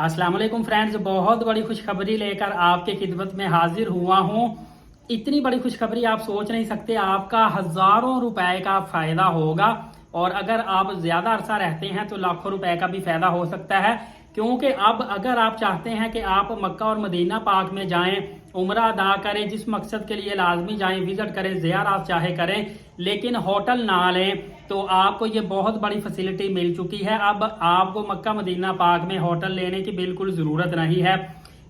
अस्सलाम वालेकुम फ्रेंड्स, बहुत बड़ी खुशखबरी लेकर आपके खिदमत में हाजिर हुआ हूँ। इतनी बड़ी खुशखबरी आप सोच नहीं सकते। आपका हजारों रुपए का फायदा होगा और अगर आप ज्यादा अरसा रहते हैं तो लाखों रुपए का भी फायदा हो सकता है। क्योंकि अब अगर आप चाहते हैं कि आप मक्का और मदीना पाक में जाएं, उम्रा अदा करें, जिस मकसद के लिए लाजमी जाएं, विजिट करें, ज़ियारत चाहे करें, लेकिन होटल ना लें, तो आपको ये बहुत बड़ी फैसिलिटी मिल चुकी है। अब आपको मक्का मदीना पाक में होटल लेने की बिल्कुल ज़रूरत नहीं है।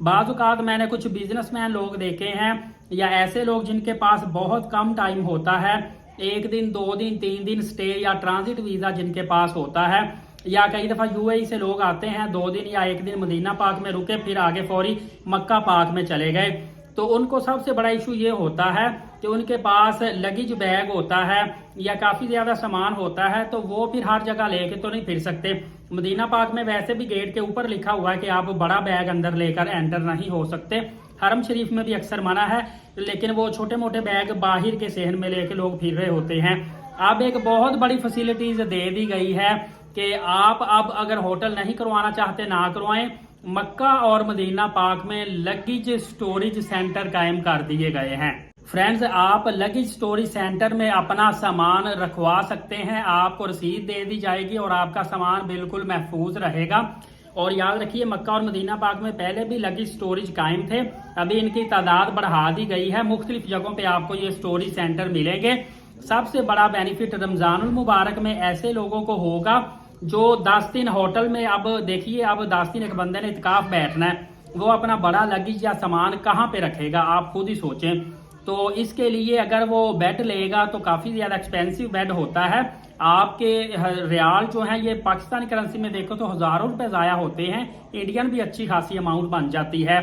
बाज़ औक़ात मैंने कुछ बिजनेसमैन लोग देखे हैं या ऐसे लोग जिनके पास बहुत कम टाइम होता है, 1 दिन 2 दिन 3 दिन स्टे या ट्रांजिट वीज़ा जिनके पास होता है, या कई दफ़ा यूएई से लोग आते हैं, 2 दिन या 1 दिन मदीना पाक में रुके, फिर आगे फौरी मक्का पाक में चले गए। तो उनको सबसे बड़ा इशू ये होता है कि उनके पास लगेज बैग होता है या काफ़ी ज़्यादा सामान होता है, तो वो फिर हर जगह लेके तो नहीं फिर सकते। मदीना पाक में वैसे भी गेट के ऊपर लिखा हुआ है कि आप बड़ा बैग अंदर लेकर एंटर नहीं हो सकते। हरम शरीफ में भी अक्सर मना है, लेकिन वो छोटे मोटे बैग बाहर के सहन में लेके लोग फिर रहे होते हैं। अब एक बहुत बड़ी फैसिलिटीज दे दी गई है कि आप अब अगर होटल नहीं करवाना चाहते ना करवाएं। मक्का और मदीना पाक में लगेज स्टोरेज सेंटर कायम कर दिए गए हैं। फ्रेंड्स, आप लगेज स्टोरेज सेंटर में अपना सामान रखवा सकते हैं। आपको रसीद दे दी जाएगी और आपका सामान बिल्कुल महफूज रहेगा। और याद रखिए, मक्का और मदीना पाक में पहले भी लगेज स्टोरेज कायम थे, अभी इनकी तादाद बढ़ा दी गई है। मुख्तलिफ जगहों पे आपको ये स्टोरेज सेंटर मिलेंगे। सबसे बड़ा बेनिफिट रमजानुल मुबारक में ऐसे लोगों को होगा जो 10 दिन होटल में, अब देखिए, अब 10 दिन एक बंदे ने इत्काफ बैठना है, वो अपना बड़ा लगेज या सामान कहाँ पे रखेगा, आप खुद ही सोचें। तो इसके लिए अगर वो बेड लेगा तो काफ़ी ज़्यादा एक्सपेंसिव बेड होता है। आपके रियाल जो है, ये पाकिस्तानी करेंसी में देखो तो हज़ारों रुपए ज़ाया होते हैं, इंडियन भी अच्छी खासी अमाउंट बन जाती है।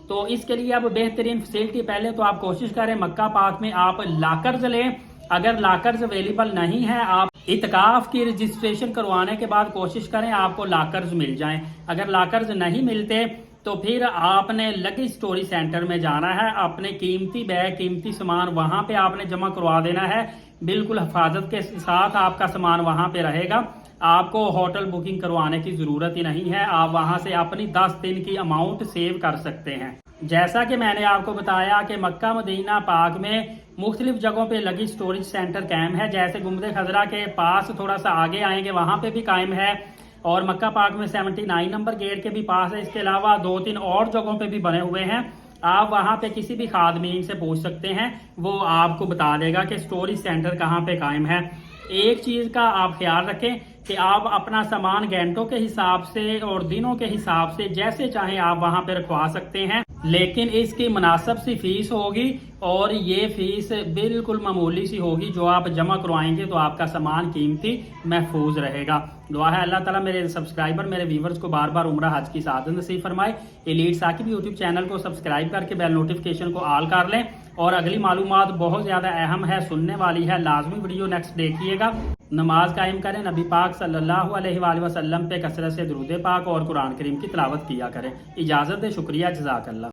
तो इसके लिए अब बेहतरीन फैसिलिटी, पहले तो आप कोशिश करें मक्का पाक में आप लाकर्स लें। अगर लाकर्स अवेलेबल नहीं है, आप इत्काफ की रजिस्ट्रेशन करवाने के बाद कोशिश करें आपको लाकर्स मिल जाएं। अगर लाकर्स नहीं मिलते तो फिर आपने लगेज स्टोरेज सेंटर में जाना है, अपने कीमती बैग, कीमती सामान वहां पे आपने जमा करवा देना है। बिल्कुल हिफाजत के साथ आपका सामान वहां पे रहेगा। आपको होटल बुकिंग करवाने की जरूरत ही नहीं है। आप वहां से अपनी 10 दिन की अमाउंट सेव कर सकते हैं। जैसा कि मैंने आपको बताया कि मक्का मदीना पाक में मुख्तलिफ जगहों पे लगेज स्टोरेज सेंटर कायम है। जैसे गुम्बद खजरा के पास थोड़ा सा आगे आएंगे, वहां पे भी कायम है, और मक्का पाक में 79 नंबर गेट के भी पास है। इसके अलावा 2-3 और जगहों पे भी बने हुए हैं। आप वहां पे किसी भी खादमीन से पूछ सकते हैं, वो आपको बता देगा कि स्टोरेज सेंटर कहाँ पे कायम है। एक चीज का आप ख्याल रखें कि आप अपना सामान घंटों के हिसाब से और दिनों के हिसाब से जैसे चाहे आप वहां पे रखवा सकते हैं, लेकिन इसकी मुनासिब सी फीस होगी और ये फीस बिल्कुल मामूली सी होगी। जो आप जमा करवाएंगे तो आपका सामान कीमती महफूज रहेगा। दुआ है अल्लाह ताला मेरे सब्सक्राइबर, मेरे व्यूवर्स को बार बार उम्रा हज की सादत नसीब फरमाए। एलीट साकिब यूट्यूब चैनल को सब्सक्राइब करके बेल नोटिफिकेशन को ऑल कर लें। और अगली मालूमात बहुत ज्यादा अहम है, सुनने वाली है, लाजमी वीडियो नेक्स्ट देखिएगा। नमाज कायम करें, नबी पाक सल्लल्लाहु अलैहि वसल्लम पे कसरत से दुरूद पाक और कुरान करीम की तिलावत किया करें। इजाजत दे, शुक्रिया, जज़ाकल्लाह।